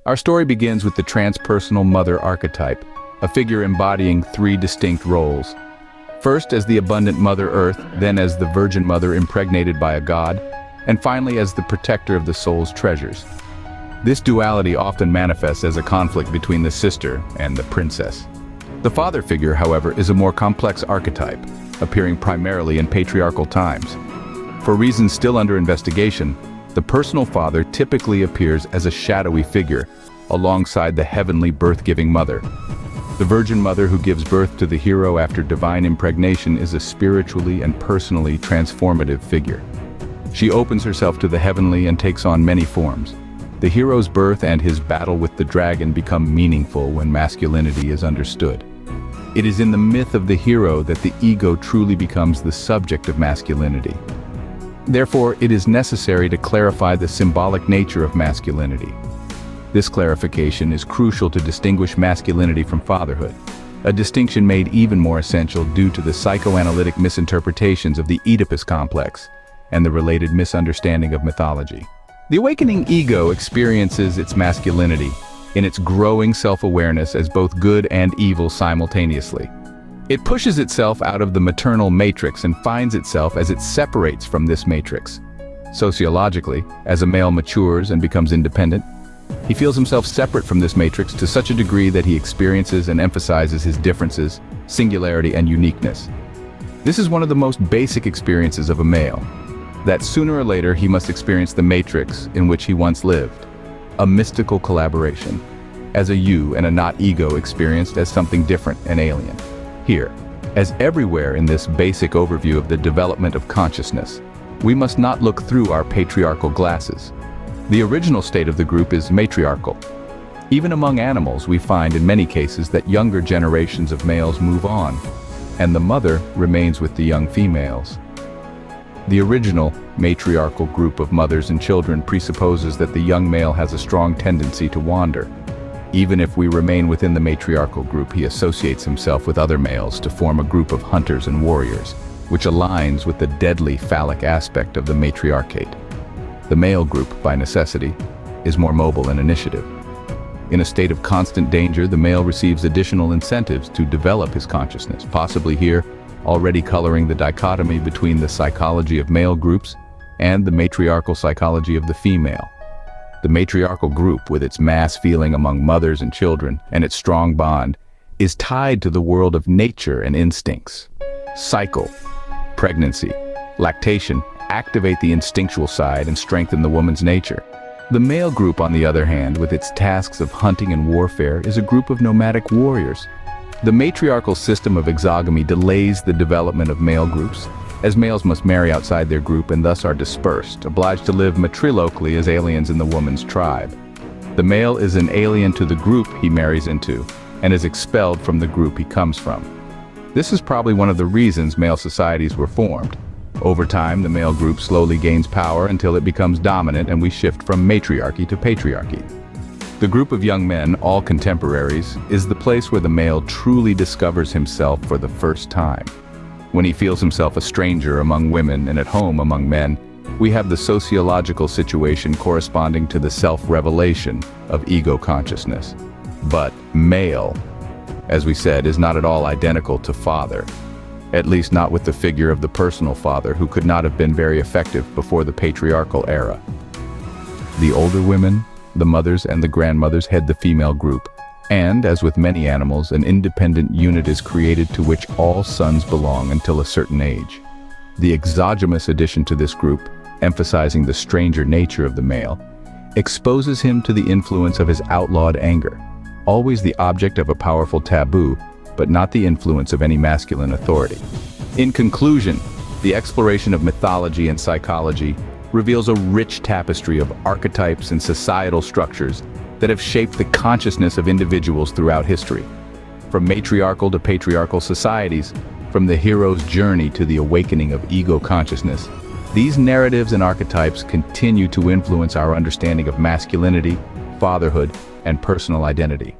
Our story begins with the transpersonal mother archetype, a figure embodying three distinct roles. First as the abundant Mother Earth, then as the Virgin Mother impregnated by a god, and finally as the protector of the soul's treasures. This duality often manifests as a conflict between the sister and the princess. The father figure, however, is a more complex archetype, appearing primarily in patriarchal times. For reasons still under investigation, the personal father typically appears as a shadowy figure, alongside the heavenly birth-giving mother. The Virgin Mother who gives birth to the hero after divine impregnation is a spiritually and personally transformative figure. She opens herself to the heavenly and takes on many forms. The hero's birth and his battle with the dragon become meaningful when masculinity is understood. It is in the myth of the hero that the ego truly becomes the subject of masculinity. Therefore, it is necessary to clarify the symbolic nature of masculinity. This clarification is crucial to distinguish masculinity from fatherhood, a distinction made even more essential due to the psychoanalytic misinterpretations of the Oedipus complex and the related misunderstanding of mythology. The awakening ego experiences its masculinity in its growing self-awareness as both good and evil simultaneously. It pushes itself out of the maternal matrix and finds itself as it separates from this matrix. Sociologically, as a male matures and becomes independent, he feels himself separate from this matrix to such a degree that he experiences and emphasizes his differences, singularity, and uniqueness. This is one of the most basic experiences of a male, that sooner or later he must experience the matrix in which he once lived, a mystical collaboration, as a you and a not ego experienced as something different and alien. Here, as everywhere in this basic overview of the development of consciousness, we must not look through our patriarchal glasses. The original state of the group is matriarchal. Even among animals, we find in many cases that younger generations of males move on, and the mother remains with the young females. The original matriarchal group of mothers and children presupposes that the young male has a strong tendency to wander. Even if we remain within the matriarchal group, he associates himself with other males to form a group of hunters and warriors, which aligns with the deadly phallic aspect of the matriarchate. The male group, by necessity, is more mobile and initiative. In a state of constant danger, the male receives additional incentives to develop his consciousness, possibly here already coloring the dichotomy between the psychology of male groups and the matriarchal psychology of the female. The matriarchal group, with its mass feeling among mothers and children and its strong bond, is tied to the world of nature and instincts. Cycle, pregnancy, lactation activate the instinctual side and strengthen the woman's nature. The male group, on the other hand, with its tasks of hunting and warfare, is a group of nomadic warriors. The matriarchal system of exogamy delays the development of male groups, as males must marry outside their group and thus are dispersed, obliged to live matrilocally as aliens in the woman's tribe. The male is an alien to the group he marries into, and is expelled from the group he comes from. This is probably one of the reasons male societies were formed. Over time, the male group slowly gains power until it becomes dominant and we shift from matriarchy to patriarchy. The group of young men, all contemporaries, is the place where the male truly discovers himself for the first time. When he feels himself a stranger among women and at home among men, we have the sociological situation corresponding to the self-revelation of ego consciousness. But male, as we said, is not at all identical to father, at least not with the figure of the personal father, who could not have been very effective before the patriarchal era. The older women, the mothers and the grandmothers, head the female group, and, as with many animals, an independent unit is created to which all sons belong until a certain age. The exogamous addition to this group, emphasizing the stranger nature of the male, exposes him to the influence of his outlawed anger, always the object of a powerful taboo, but not the influence of any masculine authority. In conclusion, the exploration of mythology and psychology reveals a rich tapestry of archetypes and societal structures that have shaped the consciousness of individuals throughout history. From matriarchal to patriarchal societies, from the hero's journey to the awakening of ego consciousness, these narratives and archetypes continue to influence our understanding of masculinity, fatherhood, and personal identity.